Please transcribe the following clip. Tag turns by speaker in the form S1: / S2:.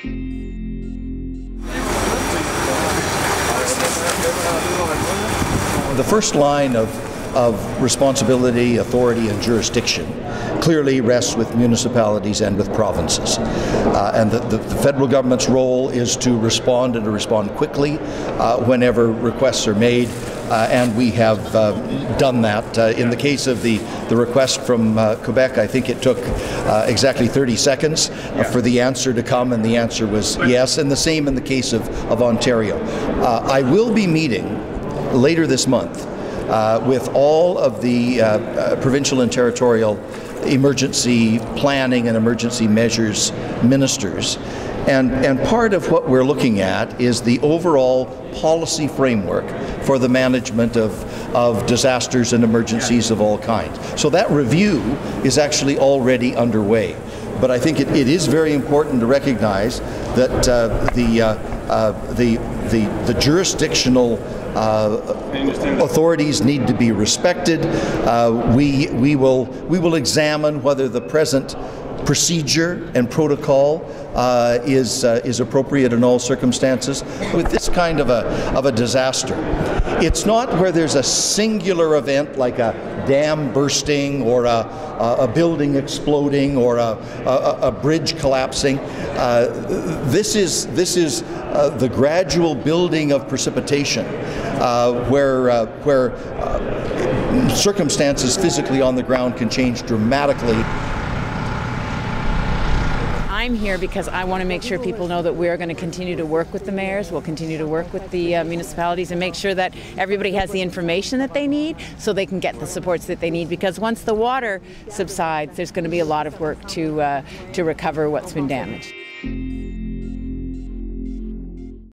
S1: The first line of responsibility, authority, and jurisdiction clearly rests with municipalities and with provinces. And the federal government's role is to respond and to respond quickly whenever requests are made. And we have done that. In the case of the request from Quebec, I think it took exactly 30 seconds for the answer to come, and the answer was yes, and the same in the case of Ontario. I will be meeting later this month with all of the provincial and territorial emergency planning and emergency measures ministers. And part of what we're looking at is the overall policy framework for the management of disasters and emergencies of all kinds. So that review is actually already underway. But I think it is very important to recognize that the jurisdictional authorities need to be respected. We will examine whether the present procedure and protocol is appropriate in all circumstances. With this kind of a disaster, it's not where there's a singular event like a dam bursting or a building exploding or a bridge collapsing. This is the gradual building of precipitation, where circumstances physically on the ground can change dramatically.
S2: I'm here because I want to make sure people know that we're going to continue to work with the mayors, we'll continue to work with the municipalities and make sure that everybody has the information that they need so they can get the supports that they need, because once the water subsides, there's going to be a lot of work to recover what's been damaged.